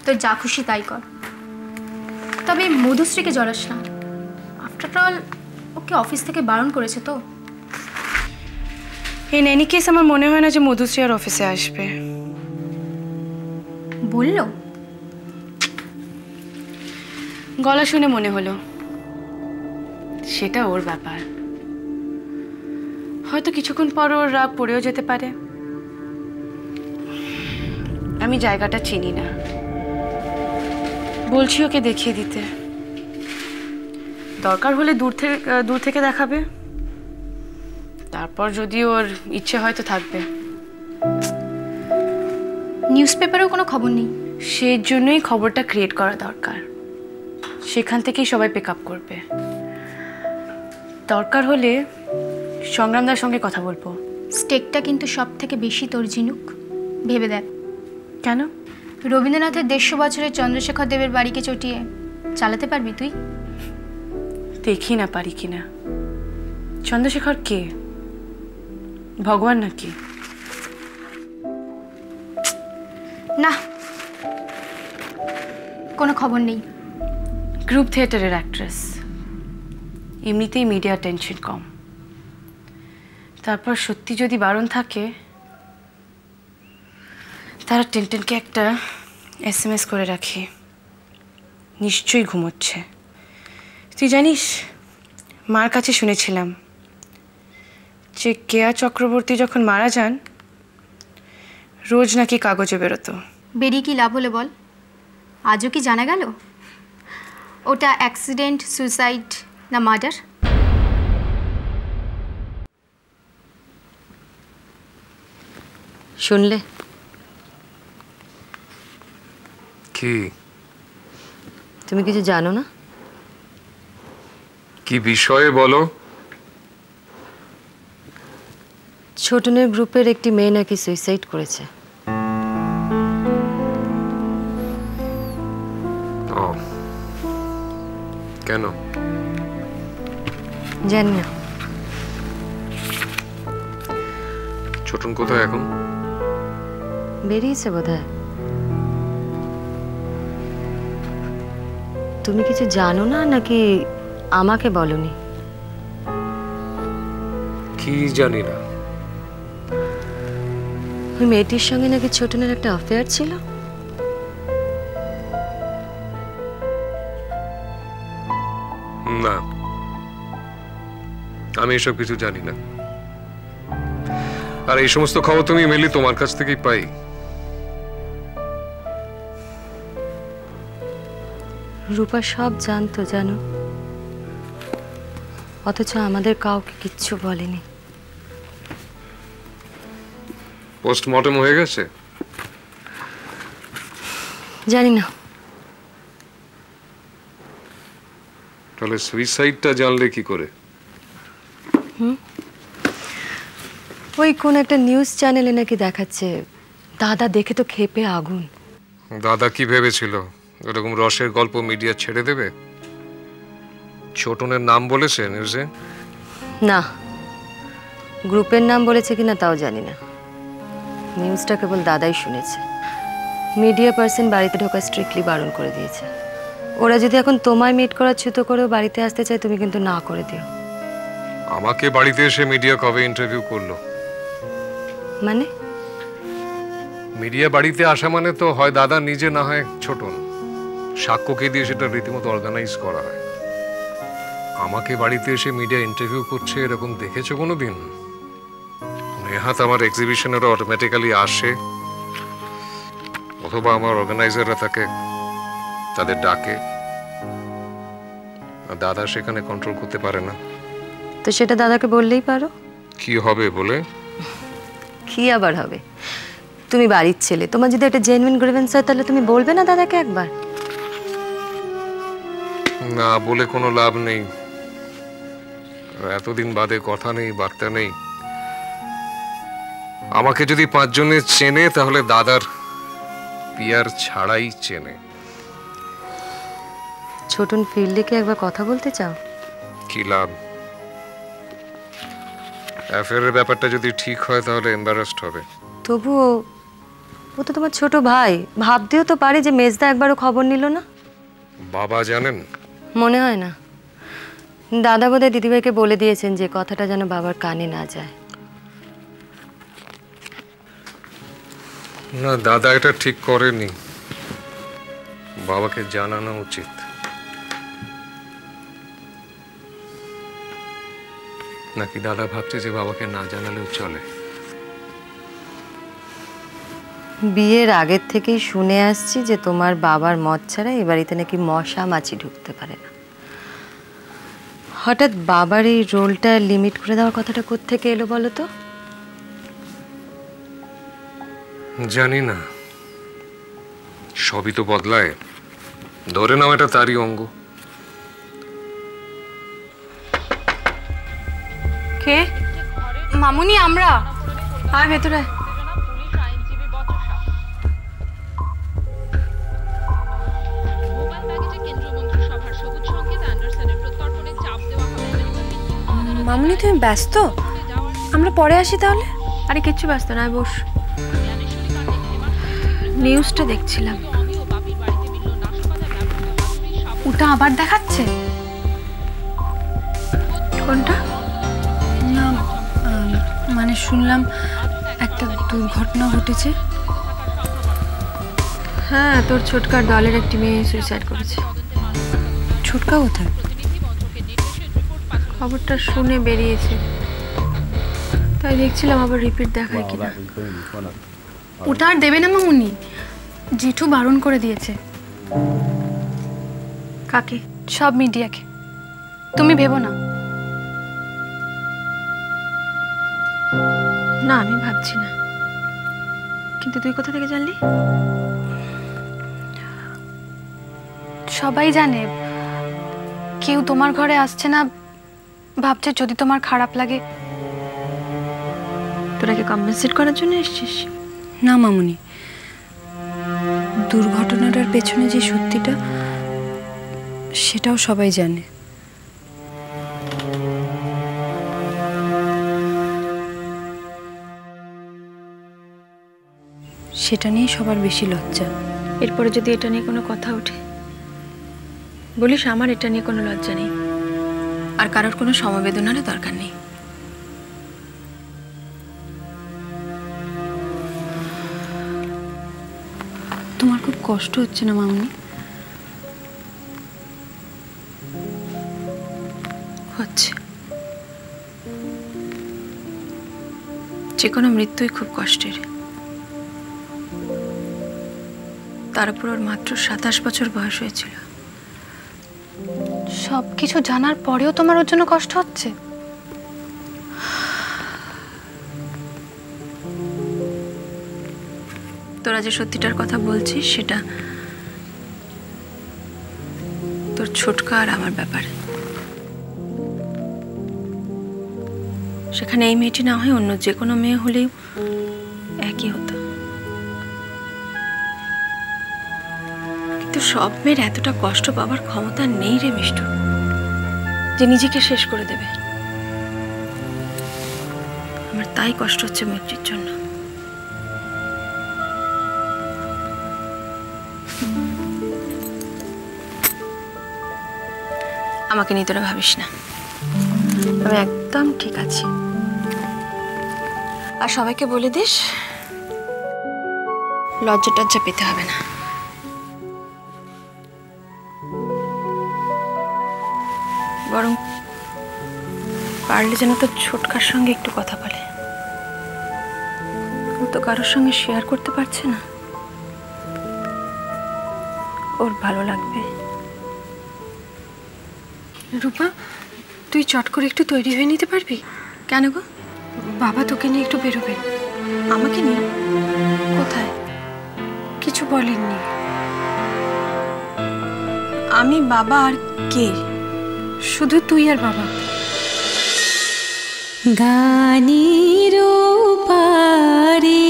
তোর যা খুশি তাই কর, তবে মধুশ্রীকে জড়াস না। আফটার অল ওকে অফিস থেকে বারণ করেছে তো। ইন এনি কেস আমার মনে হয় না যে মধুশ্রী আর অফিসে আসবে। বললো? গলা শুনে মনে হলো। সেটা ওর ব্যাপার, হয়তো কিছুক্ষণ পর ওর রাগ পড়েও যেতে পারে। আমি জায়গাটা চিনি না, বলছি ওকে দেখিয়ে দিতে। দরকার হলে দূর থেকে দেখাবে, তারপর যদি ওর ইচ্ছে হয়তো থাকবে। নিউজ পেপারেও কোনো খবর নেই। সেই জন্যই খবরটা ক্রিয়েট করা দরকার, সেখান থেকেই সবাই পিক আপ করবে। দরকার হলে সংগ্রামদার সঙ্গে কথা বলবো। স্টেকটা কিন্তু সব থেকে বেশি তোর ঝিনুক, ভেবে দেখ। কেন? রবীন্দ্রনাথের 150 বছরের চন্দ্রশেখর দেবের বাড়িকে চটিয়ে চালাতে পারবি তুই? দেখি না পারি কিনা। চন্দ্রশেখর কে? ভগবান নাকি? না, কোনো খবর নেই। গ্রুপ থিয়েটারের অ্যাক্ট্রেস, এমনিতেই মিডিয়া টেনশন কম। তারপর সত্যি যদি বারণ থাকে, তারা টেনটেনকে একটা SMS করে রাখি, নিশ্চয়ই ঘুমোচ্ছে। তুই জানিস, মার কাছে শুনেছিলাম যে কেয়া চক্রবর্তী যখন মারা যান, রোজ নাকি কাগজে বেরোতো। বেরিয়ে কি লাভ হলে বল? আজও কি জানা গেল ওটা অ্যাক্সিডেন্ট, সুইসাইড না মার্ডার? শুনলে? কি? তুমি কিছু জানো না? কি বিষয়ে বলো? ছোটনের গ্রুপের একটি মেয়ে নাকি সুইসাইড করেছে। ও, কেন? জানি না। ছোটন কোথায় এখন? বেরিয়েছে বোধহয়। তুমি কিছু জানো না নাকি আমাকে বলনি? কি জানি না। ওই মেয়েটির সঙ্গে নাকি ছোটনের একটা অ্যাফেয়ার ছিল। না, আমি এসব কিছু জানি না। আর এই সমস্ত খবর তুমি মেনলি তোমার কাছ থেকেই পাই। রূপা সব জানতো জানো, অথচ আমাদের কাউকে কিচ্ছু বলেনি। পোস্টমর্টম হয়ে গেছে? জানি না। তাহলে সুইসাইডটা জানলে কি করে? ওই কোন একটা নিউজ চ্যানেলে নাকি দেখাচ্ছে। দাদা দেখে তো ক্ষেপে আগুন। দাদা কি ভেবেছিল এরকম রসের গল্প মিডিয়া ছেড়ে দেবে? ছোটনের নাম বলেছে নিউজে? না, গ্রুপের নাম বলেছে কিনা তাও জানি না। নিউজটা কেবল দাদাই শুনেছে। মিডিয়া পার্সন বাড়িতে ঢোকা স্ট্রিক্টলি বারণ করে দিয়েছে। ওরা যদি এখন তোমায় মিট করার ছুতো করেও বাড়িতে আসতে চায়, তুমি কিন্তু না করে দিও। আমাকে বাড়িতে এসে মিডিয়া কবে ইন্টারভিউ করলো? মানে? মিডিয়া বাড়িতে আসা মানে তো হয় দাদা নিজে, না হয় ছোটন। সাক্ষ্যকে দিয়ে সেটা রীতিমতো অর্গানাইজ করা হয়। আমাকে বাড়িতে এসে মিডিয়া ইন্টারভিউ করছে এরকম দেখেছো কোনোদিন? নেহাত আমার এক্সিবিশনেরও অটোমেটিক্যালি আসে, অথবা আমার অর্গানাইজাররা থাকে, তাদের ডাকে। দাদা সেখানে কন্ট্রোল করতে পারে না। তো সেটা দাদাকে বললেই পারো। কি হবে বলে? কি আবার হবে? তুমি বাড়ির ছেলে, তোমার যদি একটা জেনুইন গ্রিভেন্স হয় তাহলে তুমি বলবে না দাদাকে একবার? না বলে কোনো লাভ নেই। এতদিন বাদে কথা নেই, বার্তা নেই। আমাকে যদি 5 জনে চেনে তাহলে দাদার পিয়ার ছাড়াই চেনে। ছোটন ফিরলে কি একবার কথা বলতে চাও? কি লাভ? অ্যাফেয়ারের ব্যাপারটা যদি ঠিক হয় তাহলে এম্বারাসড হবে। তবুও ও তো তোমার ছোট ভাই, ভাবতেও তো পারে যে মেজদা একবারও খবর নিল না। বাবা জানেন? মনে হয় না। দাদা বোধহয় দিদিভাইকে বলে দিয়েছেন যে কথাটা যেন বাবার কানে না যায়। না, দাদা এটা ঠিক করেনি, বাবাকে জানানো উচিত। নাকি দাদা ভাবছে যে বাবাকে না জানালেও চলে? বিয়ের আগের থেকেই শুনে আসছি যে তোমার বাবার মত ছাড়া এই বাড়িতে নাকি মশা মাছি ঢুকতে পারে না। হঠাৎ বাবার এই রোলটা লিমিট করে দেওয়ার কথাটা কোত্থেকে এলো বলো তো? জানি না, সবই তো বদলায়। ধরে নাও এটা তারই অঙ্গ। কে? মামুনি, আমরা। আয় ভেতরে। মামুনি তুমি ব্যস্ত? আমরা পরে আসি তাহলে। আরে কিচ্ছু ব্যস্ত নয়, বস। নিউজটা দেখছিলাম। ওটা আবার দেখাচ্ছে? কোনটা? না মানে শুনলাম একটা দুর্ঘটনা ঘটেছে। হ্যাঁ, তোর ছোটকার দলের একটি মেয়ে সুইসাইড করেছে। ছোটকা কোথায়? খবরটা শুনে বেরিয়েছে, তাই দেখছিলাম আবার রিপিট দেখায় কিনা। ওটা আর দেবে না মামুনি, জেঠু বারণ করে দিয়েছে। কাকে? সব মিডিয়াকে। তুমি ভেবো না। না, আমি ভাবছি না। কিন্তু তুই কোথা থেকে জানলি? সবাই জানে। কেউ তোমার ঘরে আসছে না, ভাবছে যদি তোমার খারাপ লাগে। তোরা কি কম্পেনসেট করার জন্য এসেছিস? না মামুনি, দুর্ঘটনাটার পেছনে যে সত্যিটা সেটাও সবাই জানে। সেটা নিয়ে সবার বেশি লজ্জা। এরপরে যদি এটা নিয়ে কোনো কথা ওঠে, বলিস আমার এটা নিয়ে কোনো লজ্জা নেই, আর কারোর কোনো সমবেদনারও দরকার নেই। তোমার খুব কষ্ট হচ্ছে না মামুনি? হচ্ছে। যে কোনো মৃত্যুই খুব কষ্টের। তার উপর ওর মাত্র 27 বছর বয়স হয়েছিল। সব কিছু জানার পরেও তোমার ওর জন্য কষ্ট হচ্ছে? তোরা যে সত্যিটার কথা বলছিস সেটা তোর ছোটকা আর আমার ব্যাপার। সেখানে এই মেয়েটি না হয় অন্য যে কোনো মেয়ে হলেও একই হতো, কিন্তু সব মেয়ের এতটা কষ্ট পাবার ক্ষমতা নেই রে মিষ্টু, যে নিজেকে শেষ করে দেবে। আমার তাই কষ্ট হচ্ছে মৈত্রীর জন্য। আমাকে নিয়ে তোরা ভাবিস না, আমি একদম ঠিক আছি। আর সবাইকে বলে দিস লজ্জা টজ্জা পেতে হবে না। বরং পারলে যেন তোর ছোটকার সঙ্গে একটু কথা বলে। ও তো কারোর সঙ্গে শেয়ার করতে পারছে না, ওর ভালো লাগবে। রূপা, তুই চট করে একটু তৈরি হয়ে নিতে পারবি? কেন গো? বাবা তোকে নিয়ে একটু বেরোবেন। আমাকে নিয়ে? কোথায়? কিছু বলেননি। আমি, বাবা আর কে? শুধু তুই আর বাবা। গানের পারে